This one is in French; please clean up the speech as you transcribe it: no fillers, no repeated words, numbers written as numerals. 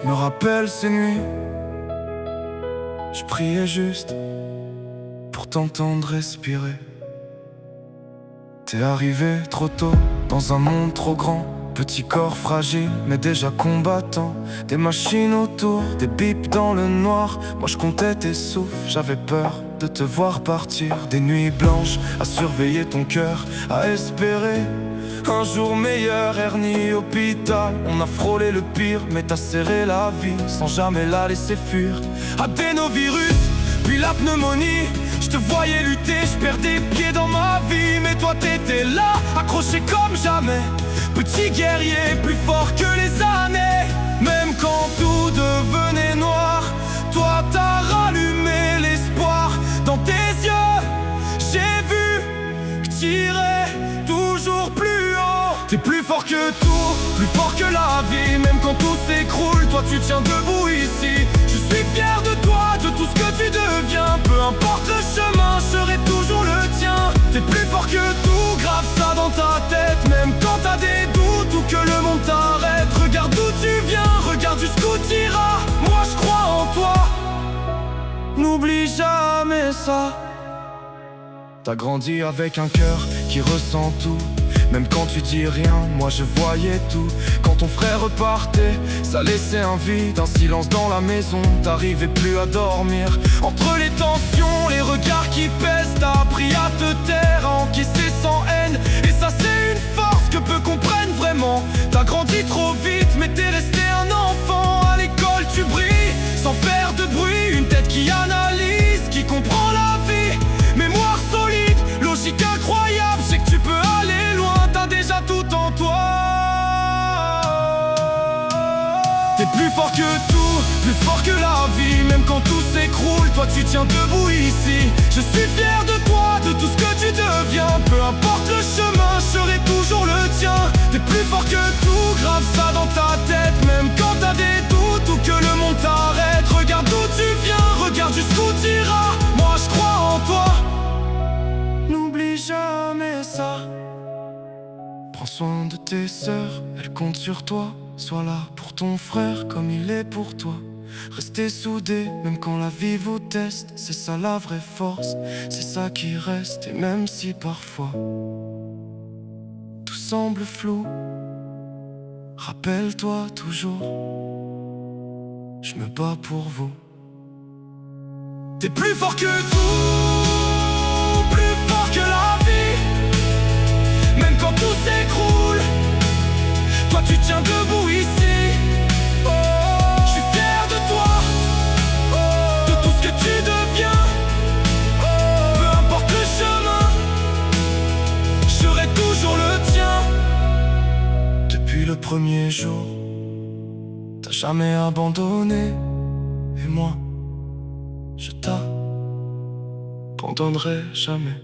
Je me rappelle ces nuits, je priais juste pour t'entendre respirer. T'es arrivé trop tôt dans un monde trop grand. Petit corps fragile mais déjà combattant. Des machines autour, des bips dans le noir. Moi je comptais tes souffles, j'avais peur de te voir partir. Des nuits blanches à surveiller ton cœur, à espérer un jour meilleur. Hernie, hôpital, on a frôlé le pire, mais t'as serré la vie sans jamais la laisser fuir. Adénovirus, puis la pneumonie. Je te voyais lutter, je perdais pied dans ma vie. Mais toi t'étais là, accroché comme jamais. Petit guerrier, plus fort que les années. Même quand tout devenait noir, toi t'as rallumé l'espoir. Dans tes yeux, j'ai vu que t'irais toujours plus haut. T'es plus fort que tout, plus fort que la vie. Même quand tout s'écroule, toi tu tiens debout ici. Je suis fier de toi, de tout ce que tu deviens. Peu importe le chemin, je serai toujours le tien. T'es plus fort que tout, grave ça dans ta tête. Même quand t'as des doutes ou que le monde t'arrête. Regarde d'où tu viens, regarde jusqu'où t'iras. Moi je crois en toi, n'oublie jamais ça. T'as grandi avec un cœur qui ressent tout. Même quand tu dis rien, moi je voyais tout. Quand ton frère repartait, ça laissait un vide, un silence dans la maison. T'arrivais plus à dormir. Entre les tensions, les regards qui pèsent, t'as appris à te taire, à encaisser sans haine. Et ça c'est une force que peu comprennent vraiment. T'as grandi trop vite, mais t'es resté un enfant. À l'école tu brilles, sans faire de bruit. Une tête qui analyse, qui comprend la vie. Mémoire solide, logique incroyable. Je sais que tu peux aller loin, t'as déjà tout en toi. T'es plus fort que tout, plus fort que la vie. Même quand tout s'écroule, toi tu tiens debout ici. Je suis fier de toi, de tout ce que tu deviens. Peu importe le chemin, je serai toujours le tien. T'es plus fort que tout, grave ça dans ta tête. Même quand t'as des doutes ou que le monde t'arrête. Regarde d'où tu viens, regarde jusqu'où t'iras. Moi je crois en toi, n'oublie jamais ça. Prends soin de tes sœurs, elles comptent sur toi. Sois là pour ton frère comme il est pour toi. Restez soudés même quand la vie vous teste. C'est ça la vraie force, c'est ça qui reste. Et même si parfois tout semble flou, rappelle-toi toujours, je me bats pour vous. T'es plus fort que tout, plus fort que la vie. Même quand tout s'écroule, toi tu tiens debout ici. Oh, je suis fier de toi, de tout ce que tu deviens. Peu importe le chemin, je serai toujours le tien. Depuis le premier jour, t'as jamais abandonné. Et moi, je t'abandonnerai jamais.